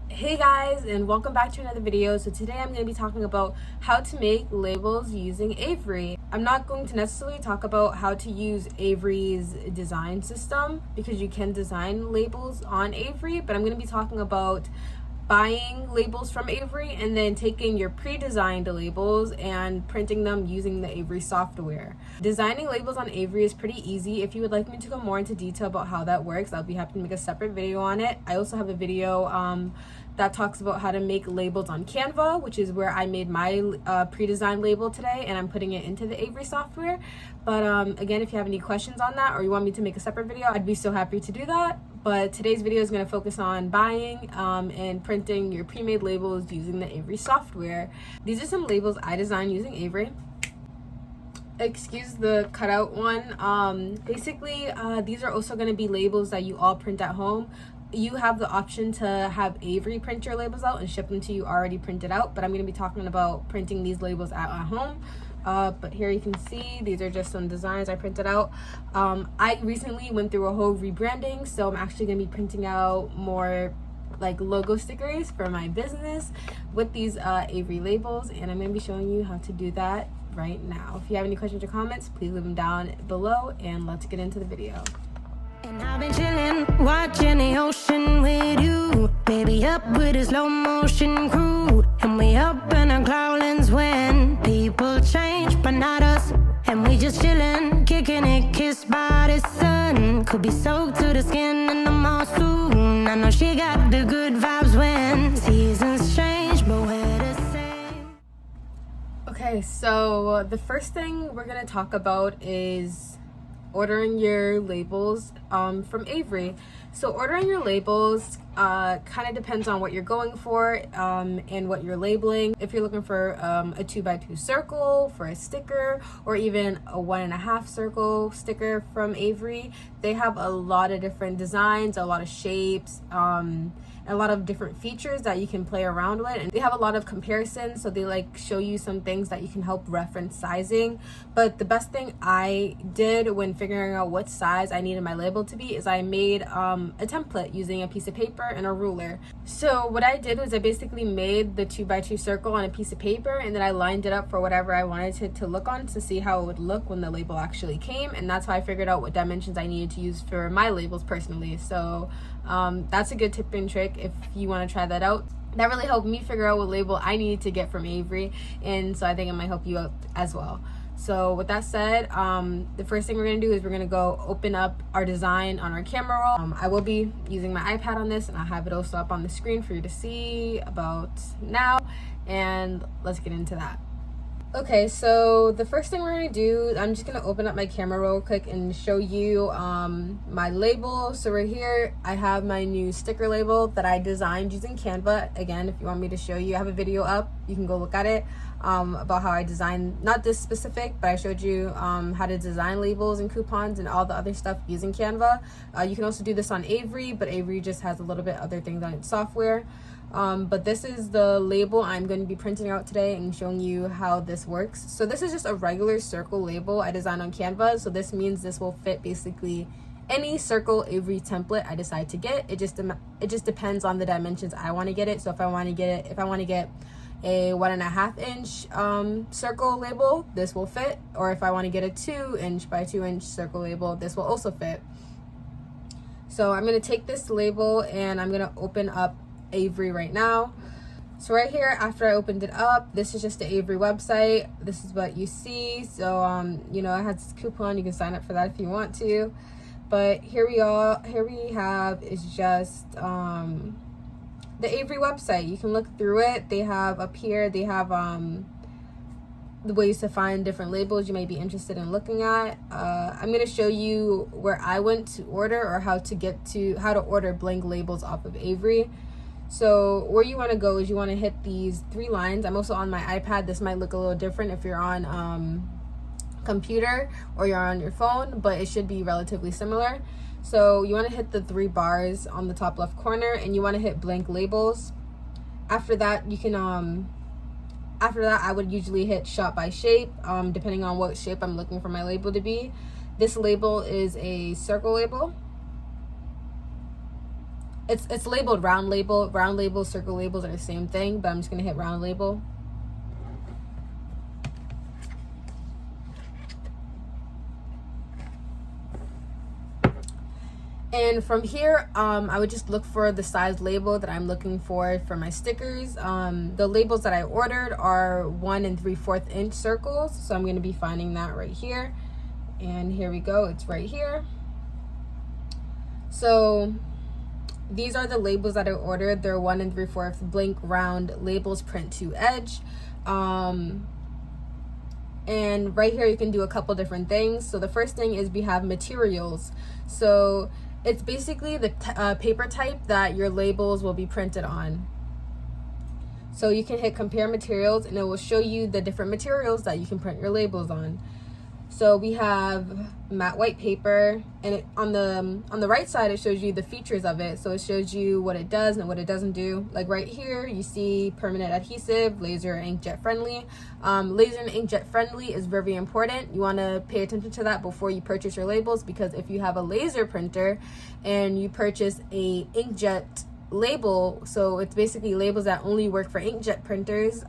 Hey guys, and welcome back to another video. So today I'm going to be talking about how to make labels using Avery. I'm not going to necessarily talk about how to use Avery's design system because you can design labels on Avery, but I'm going to be talking about buying labels from Avery and then taking your pre-designed labels and printing them using the Avery software. Designing labels on Avery is pretty easy. If you would like me to go more into detail about how that works, I'll be happy to make a separate video on it. I also have a video that talks about how to make labels on Canva, which is where I made my pre-designed label today, and I'm putting it into the Avery software. But again, if you have any questions on that or you want me to make a separate video, I'd be so happy to do that. But today's video is going to focus on buying and printing your pre-made labels using the Avery software. These are some labels I designed using Avery. Excuse the cutout one. Basically, these are also going to be labels that you all print at home. You have the option to have Avery print your labels out and ship them to you already printed out, but I'm going to be talking about printing these labels at home. But here you can see these are just some designs I printed out. I recently went through a whole rebranding, so I'm actually going to be printing out more like logo stickers for my business with these Avery labels, and I'm going to be showing you how to do that right now. If you have any questions or comments, please leave them down below, and let's get into the video. And I've been chillin', watching the ocean with you, baby, up with a slow motion crew. And we up in our cloudlands when people change, but not us. And we just chillin', kicking it, kissed by the sun. Could be soaked to the skin in the mall soon. I know she got the good vibes when seasons change, but we're the same. Okay, so the first thing we're gonna talk about is ordering your labels from Avery. So ordering your labels kind of depends on what you're going for and what you're labeling. If you're looking for a 2x2 circle for a sticker, or even a 1.5 circle sticker from Avery, they have a lot of different designs, a lot of shapes, a lot of different features that you can play around with, and they have a lot of comparisons, so they like show you some things that you can help reference sizing. But the best thing I did when figuring out what size I needed my label to be is I made a template using a piece of paper and a ruler. So what I did was I basically made the 2x2 circle on a piece of paper, and then I lined it up for whatever I wanted it to look on to see how it would look when the label actually came, and that's how I figured out what dimensions I needed to use for my labels personally. So that's a good tip and trick if you want to try that out. That really helped me figure out what label I needed to get from Avery, and so I think it might help you out as well. So with that said, the first thing we're going to do is we're going to go open up our design on our camera roll. I will be using my iPad on this, and I'll have it also up on the screen for you to see about now, and let's get into that. Okay, so the first thing we're going to do, I'm just going to open up my camera real quick and show you my label. So right here, I have my new sticker label that I designed using Canva. Again, if you want me to show you, I have a video up. You can go look at it about how I designed, not this specific, but I showed you how to design labels and coupons and all the other stuff using Canva. You can also do this on Avery, but Avery just has a little bit other things on its software. But this is the label I'm going to be printing out today and showing you how this works. So this is just a regular circle label I designed on Canva. So this means this will fit basically any circle Avery template I decide to get. It just depends on the dimensions I want to get it. So if I want to get a 1.5 inch circle label, this will fit. Or if I want to get a 2 inch by 2 inch circle label, this will also fit. So I'm going to take this label and I'm going to open up Avery right now. So right here, after I opened it up, this is just the Avery website. This is what you see. So you know, it has this coupon. You can sign up for that if you want to. But here we have is just the Avery website. You can look through it. They have up here, they have the ways to find different labels you may be interested in looking at. I'm going to show you where I went to order, or how to order blank labels off of Avery. So where you want to go is you want to hit these 3 lines. I'm also on my iPad. This might look a little different if you're on computer or you're on your phone, but it should be relatively similar. So you want to hit the 3 bars on the top left corner, and you want to hit blank labels. After that, you can after that I would usually hit shop by shape, depending on what shape I'm looking for my label to be. This label is a circle label. it's labeled round label. Round labels, circle labels are the same thing, but I'm just gonna hit round label. And from here, I would just look for the size label that I'm looking for my stickers. The labels that I ordered are 1 3/4 inch circles, so I'm going to be finding that right here. And here we go, it's right here. So these are the labels that I ordered. They're 1 3/4 blank round labels, print to edge. And right here you can do a couple different things. So the first thing is we have materials. So it's basically the paper type that your labels will be printed on. So you can hit compare materials and it will show you the different materials that you can print your labels on. So we have matte white paper, and on the right side it shows you the features of it. So it shows you what it does and what it doesn't do. Like right here you see permanent adhesive, laser, inkjet friendly. Laser and inkjet friendly is very important. You want to pay attention to that before you purchase your labels, because if you have a laser printer and you purchase a inkjet label, so it's basically labels that only work for inkjet printers,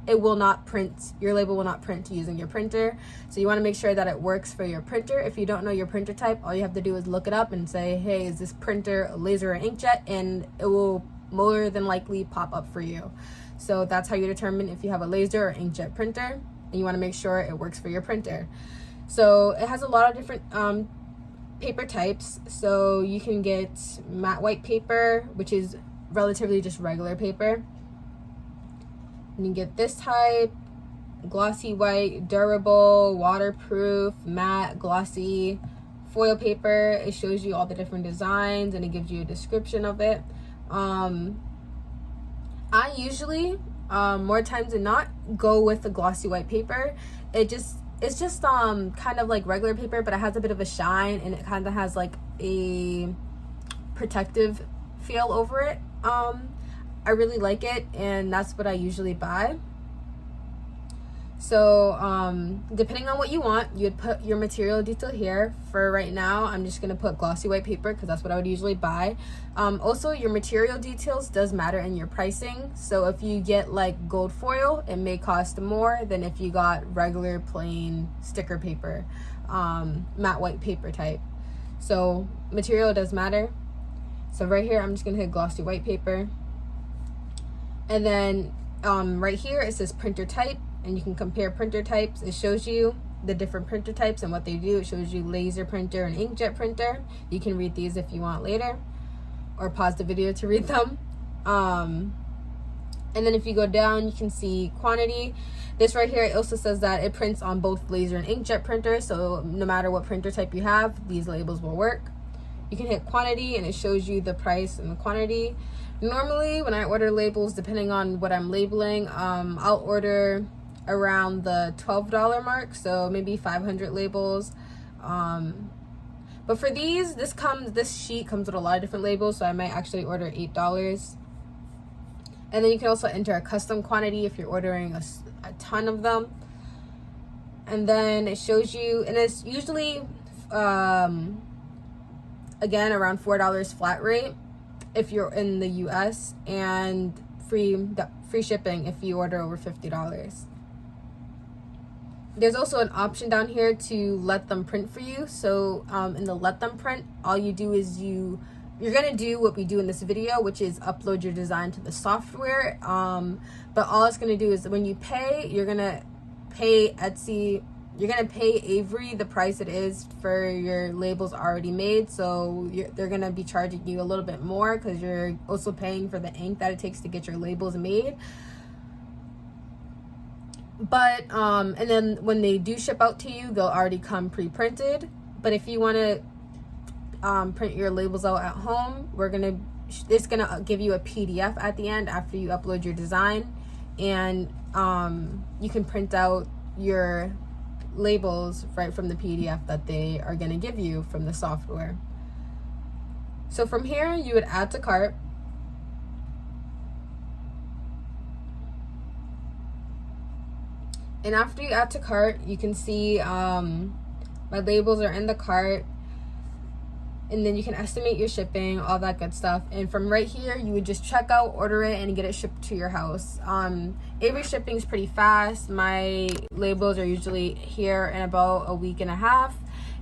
it will not print, your label will not print using your printer. So you want to make sure that it works for your printer. If you don't know your printer type, all you have to do is look it up and say, hey, is this printer a laser or inkjet, and it will more than likely pop up for you. So that's how you determine if you have a laser or inkjet printer, and you want to make sure it works for your printer. So it has a lot of different paper types. So you can get matte white paper, which is relatively just regular paper. And you get this type, glossy white, durable, waterproof, matte, glossy, foil paper. It shows you all the different designs and it gives you a description of it. I usually, more times than not, go with the glossy white paper. It's just kind of like regular paper, but it has a bit of a shine and it kind of has like a protective feel over it. I really like it, and that's what I usually buy. So depending on what you want, you would put your material detail here. For right now, I'm just going to put glossy white paper because that's what I would usually buy. Also, your material details does matter in your pricing. So if you get like gold foil, it may cost more than if you got regular plain sticker paper, matte white paper type. So material does matter. So right here, I'm just going to hit glossy white paper. And then right here, it says printer type. And you can compare printer types. It shows you the different printer types and what they do. It shows you laser printer and inkjet printer. You can read these if you want later, or pause the video to read them. And then if you go down, you can see quantity. This right here, it also says that it prints on both laser and inkjet printers. So no matter what printer type you have, these labels will work. You can hit quantity and it shows you the price and the quantity. Normally when I order labels, depending on what I'm labeling, I'll order around the $12 mark, so maybe 500 labels. But for these, this sheet comes with a lot of different labels, so I might actually order $8. And then you can also enter a custom quantity if you're ordering a ton of them. And then it shows you, and it's usually again around $4 flat rate if you're in the US, and free shipping if you order over $50. There's also an option down here to let them print for you. So in the let them print, all you do is you're gonna do what we do in this video, which is upload your design to the software. But all it's gonna do is when you pay, you're gonna pay Etsy, you're gonna pay Avery the price it is for your labels already made. So they're gonna be charging you a little bit more because you're also paying for the ink that it takes to get your labels made. But and then when they do ship out to you, they'll already come pre-printed. But if you want to print your labels out at home, it's gonna give you a PDF at the end after you upload your design, and you can print out your labels right from the PDF that they are gonna give you from the software. So from here, you would add to cart. And after you add to cart, you can see my labels are in the cart. and then you can estimate your shipping, all that good stuff. And from right here, you would just check out, order it, and get it shipped to your house. Avery shipping is pretty fast. My labels are usually here in about a week and a half.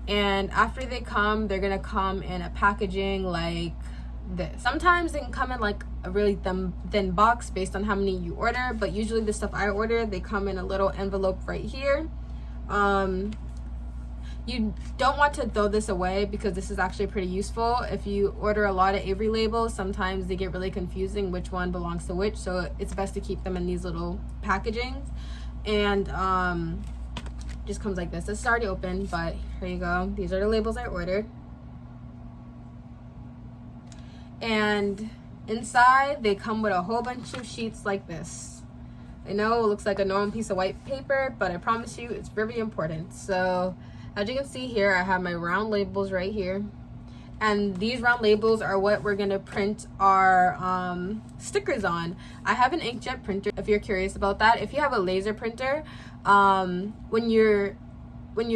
And after they come, they're gonna come in a packaging like this. Sometimes they can come in like a really thin box based on how many you order, but usually the stuff I order, they come in a little envelope right here. You don't want to throw this away because this is actually pretty useful. If you order a lot of Avery labels, sometimes they get really confusing which one belongs to which, so it's best to keep them in these little packagings. And just comes like this. This is already open, but here you go. These are the labels I ordered. And inside they come with a whole bunch of sheets like this. I know it looks like a normal piece of white paper, but I promise you it's very important. So as you can see here, I have my round labels right here, and these round labels are what we're gonna print our stickers on. I have an inkjet printer if you're curious about that. If you have a laser printer, when your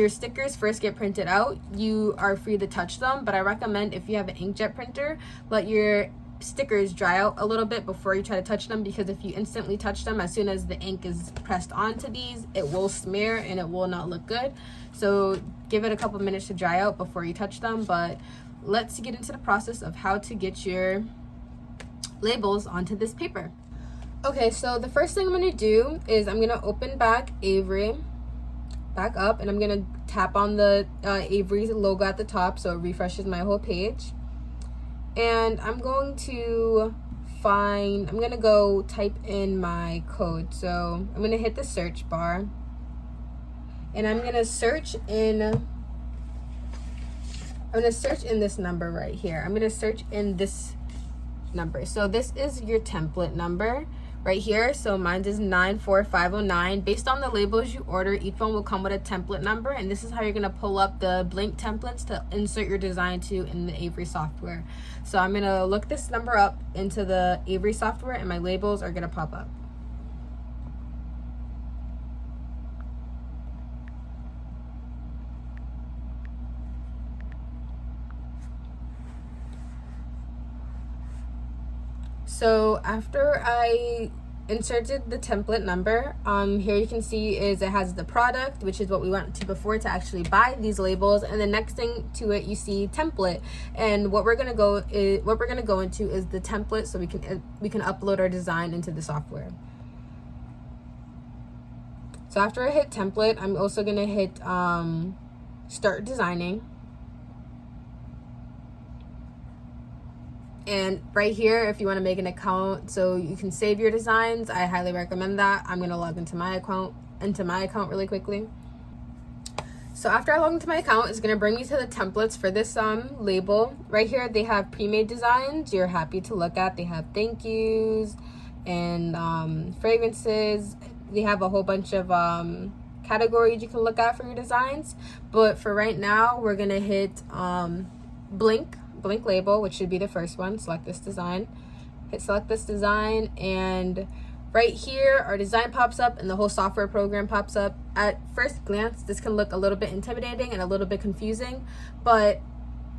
stickers first get printed out, you are free to touch them, but I recommend if you have an inkjet printer, let your stickers dry out a little bit before you try to touch them, because if you instantly touch them, as soon as the ink is pressed onto these, it will smear and it will not look good. So give it a couple minutes to dry out before you touch them. But let's get into the process of how to get your labels onto this paper. Okay, so the first thing I'm going to do is I'm going to open back Avery back up, and I'm going to tap on the Avery logo at the top so it refreshes my whole page. And I'm going to go type in my code. So I'm going to hit the search bar, and I'm going to search in this number right here. I'm going to search in this number. So this is your template number right here. So mine is 94509. Based on the labels you order, each one will come with a template number, and this is how you're going to pull up the blank templates to insert your design to in the Avery software. So I'm going to look this number up into the Avery software, and my labels are going to pop up. So after I inserted the template number, here you can see is it has the product, which is what we went to before to actually buy these labels, and the next thing to it you see template, and what we're gonna go into is the template, so we can upload our design into the software. So after I hit template, I'm also gonna hit start designing. And right here, if you want to make an account so you can save your designs, I highly recommend that. I'm going to log into my account really quickly. So after I log into my account, it's going to bring me to the templates for this label. Right here, they have pre-made designs you're happy to look at. They have thank yous and fragrances. They have a whole bunch of categories you can look at for your designs. But for right now, we're going to hit blank label, which should be the first one. Select this design, hit select this design, and right here our design pops up and the whole software program pops up. At first glance, this can look a little bit intimidating and a little bit confusing, but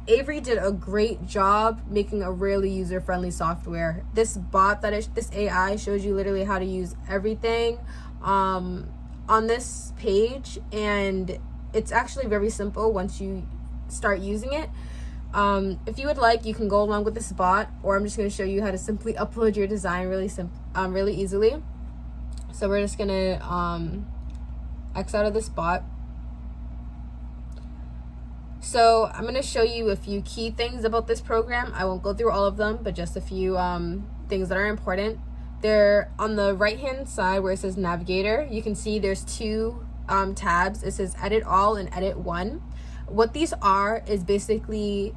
Avery did a great job making a really user-friendly software. This this AI shows you literally how to use everything on this page, and it's actually very simple once you start using it. If you would like, you can go along with this bot, or I'm just going to show you how to simply upload your design really easily. So we're just going to X out of this bot. So I'm going to show you a few key things about this program. I won't go through all of them, but just a few things that are important. They're on the right hand side where it says navigator. You can see there's two tabs. It says edit all and edit one. What these are is basically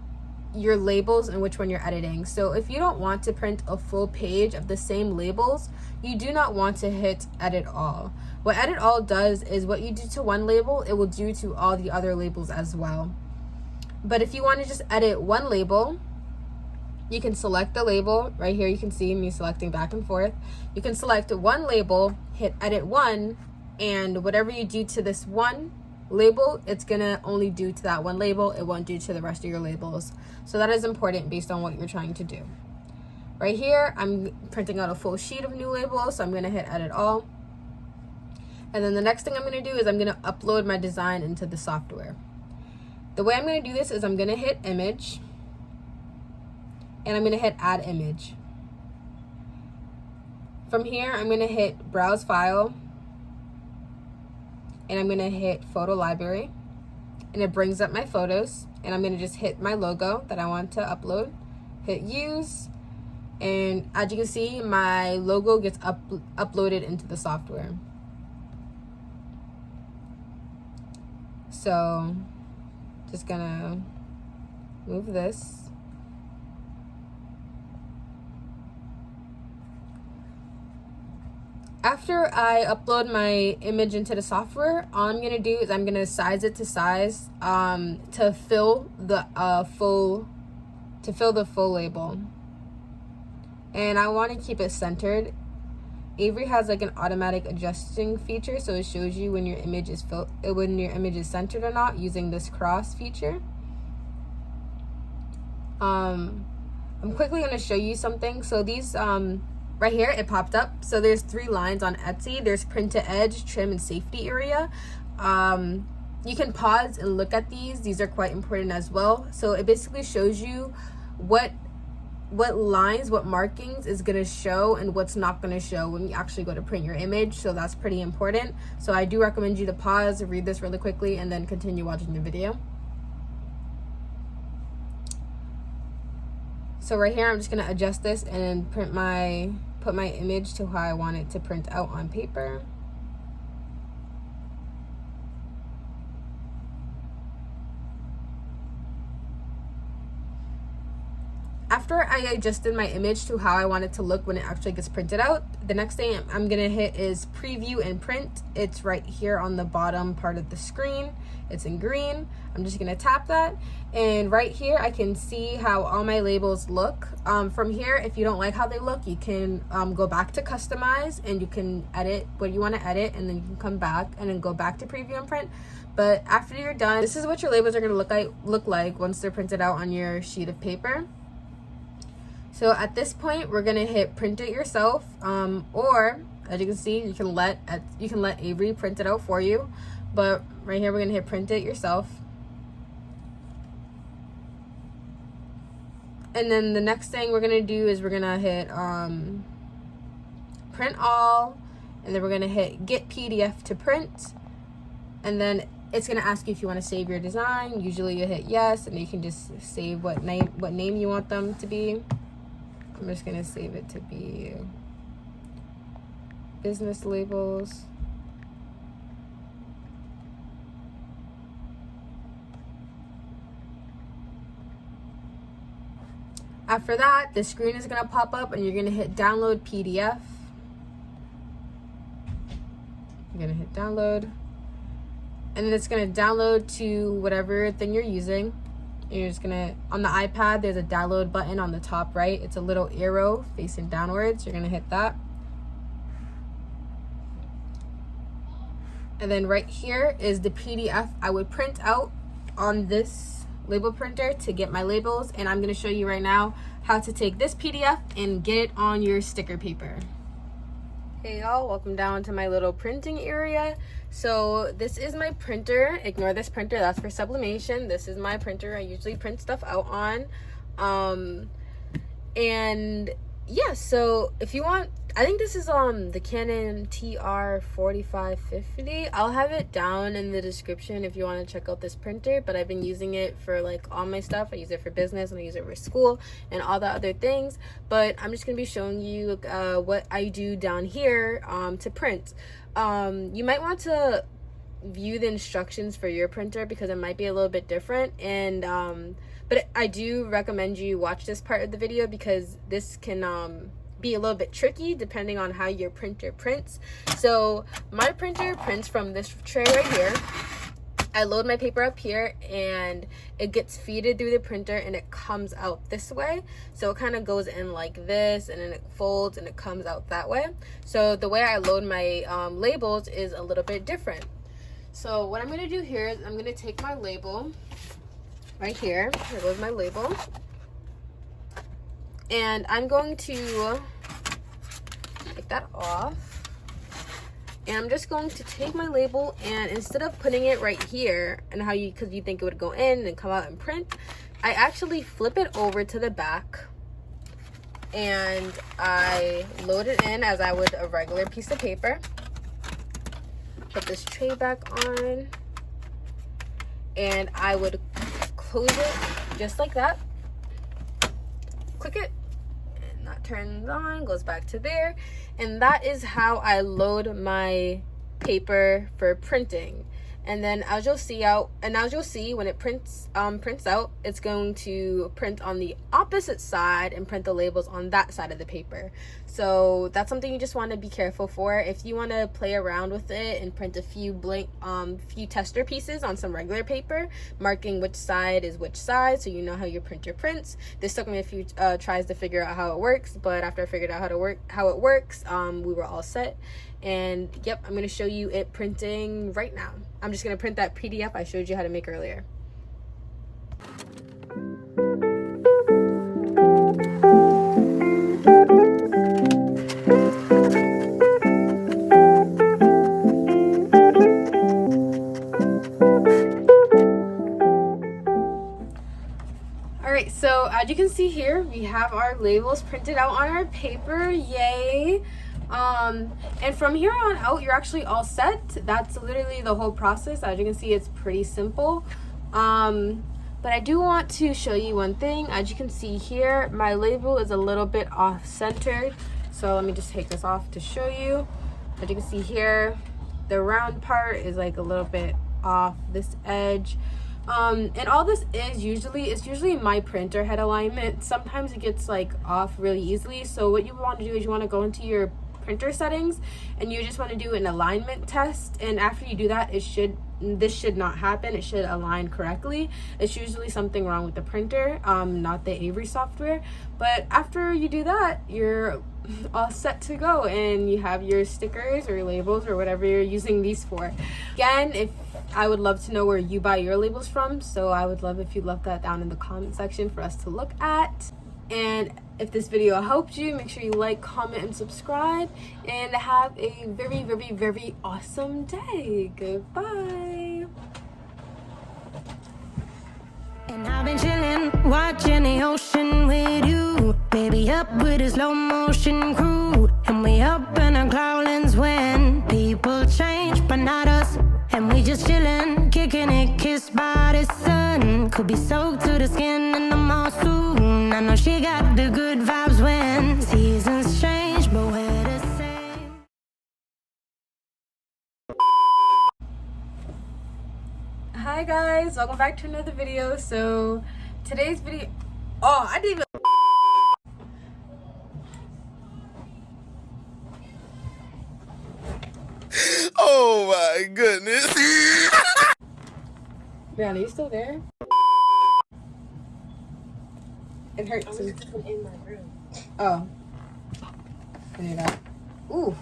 your labels and which one you're editing. So if you don't want to print a full page of the same labels, you do not want to hit edit all. What edit all does is what you do to one label, it will do to all the other labels as well. But if you want to just edit one label, you can select the label. Right here you can see me selecting back and forth. You can select one label, hit edit one, and whatever you do to this one label, it's gonna only do to that one label. It won't do to the rest of your labels. So that is important based on what you're trying to do. Right here, I'm printing out a full sheet of new labels, so I'm gonna hit edit all. And then the next thing I'm gonna do is I'm gonna upload my design into the software. The way I'm gonna do this is I'm gonna hit image, and I'm gonna hit add image. From here, I'm gonna hit browse file, and I'm gonna hit photo library, and it brings up my photos, and I'm gonna just hit my logo that I want to upload, hit use, and as you can see, my logo gets uploaded into the software. So just gonna move this. After I upload my image into the software, all I'm gonna do is I'm gonna size it to size to fill the full label. And I want to keep it centered. Avery has like an automatic adjusting feature, so it shows you when your image is centered or not using this cross feature. I'm quickly going to show you something. So these right here, it popped up. So there's 3 lines on Etsy. There's print to edge, trim, and safety area. You can pause and look at these. These are quite important as well. So it basically shows you what lines, what markings is going to show and what's not going to show when you actually go to print your image. So that's pretty important. So I do recommend you to pause, read this really quickly, and then continue watching the video. So right here, I'm just going to adjust this and put my image to how I want it to print out on paper. After I adjusted my image to how I want it to look when it actually gets printed out, the next thing I'm gonna hit is preview and print. It's right here on the bottom part of the screen. It's in green. I'm just gonna tap that, and right here I can see how all my labels look. From here, if you don't like how they look, you can go back to customize, and you can edit what you want to edit, and then you can come back and then go back to preview and print. But after you're done, this is what your labels are gonna look like once they're printed out on your sheet of paper. So at this point, we're gonna hit print it yourself, or as you can see, you can let Avery print it out for you. But right here, we're gonna hit print it yourself. And then the next thing we're gonna do is we're gonna hit print all, and then we're gonna hit get PDF to print, and then it's gonna ask you if you want to save your design. Usually you hit yes, and you can just save what name you want them to be. I'm just gonna save it to be business labels. After that, the screen is gonna pop up and you're gonna hit download PDF. You're gonna hit download, and then it's gonna download to whatever thing you're using. You're just gonna, on the iPad, there's a download button on the top right. It's a little arrow facing downwards. You're gonna hit that. And then right here is the PDF I would print out on this label printer to get my labels. And I'm gonna show you right now how to take this PDF and get it on your sticker paper. Hey y'all, welcome down to my little printing area. So this is my printer. Ignore this printer, that's for sublimation. This is my printer I usually print stuff out on. And yeah, so if you want, I think this is the Canon TR4550. I'll have it down in the description if you want to check out this printer, but I've been using it for like all my stuff. I use it for business and I use it for school and all the other things, but I'm just going to be showing you what I do down here to print. You might want to view the instructions for your printer because it might be a little bit different, and but I do recommend you watch this part of the video because this can be a little bit tricky depending on how your printer prints. So my printer prints from this tray right here. I load my paper up here and it gets feeded through the printer and it comes out this way. So it kind of goes in like this and then it folds and it comes out that way. So the way I load my labels is a little bit different. So what I'm going to do here is I'm going to take my label right here. Here goes my label. And I'm going to take that off. And I'm just going to take my label, and instead of putting it right here and how you, because you think it would go in and come out and print, I actually flip it over to the back and I load it in as I would a regular piece of paper. Put this tray back on, and I would close it just like that. Click it, and that turns on, goes back to there. And that is how I load my paper for printing. And then as you'll see when it prints out, it's going to print on the opposite side and print the labels on that side of the paper. So that's something you just want to be careful for. If you want to play around with it and print a few few tester pieces on some regular paper, marking which side is which side, so you know how your printer prints. This took me a few tries to figure out how it works, but after I figured out how it works, we were all set. And yep, I'm going to show you it printing right now. I'm just going to print that PDF I showed you how to make earlier. Alright, so as you can see here, we have our labels printed out on our paper. Yay! And from here on out, you're actually all set. That's literally the whole process. As you can see, it's pretty simple. But I do want to show you one thing. As you can see here, my label is a little bit off-centered. So let me just take this off to show you. As you can see here, the round part is like a little bit off this edge. And all this is usually my printer head alignment. Sometimes it gets like off really easily. So what you want to do is you want to go into your printer settings and you just want to do an alignment test, and after you do that, this should not happen. It should align correctly. It's usually something wrong with the printer, not the Avery software. But after you do that, you're all set to go and you have your stickers or labels or whatever you're using these for. Again, I would love to know where you buy your labels from, so I would love if you left that down in the comment section for us to look at. And if this video helped you, make sure you like, comment, and subscribe, and have a very, very, very awesome day. Goodbye. And I've been chilling, watching the ocean with you. Baby, up with a slow motion crew. And we up in our growlings when people change, but not us. And we just chilling, kicking it, kissed by the sun. Could be soaked to the skin in the mall soon. I know she got the good vibes when seasons change, but we're the same. Hi guys, welcome back to another video. So today's video, I didn't even Oh my goodness. Brianna, you still there? It hurts. I was in my room. Oh. I knew that. Ooh.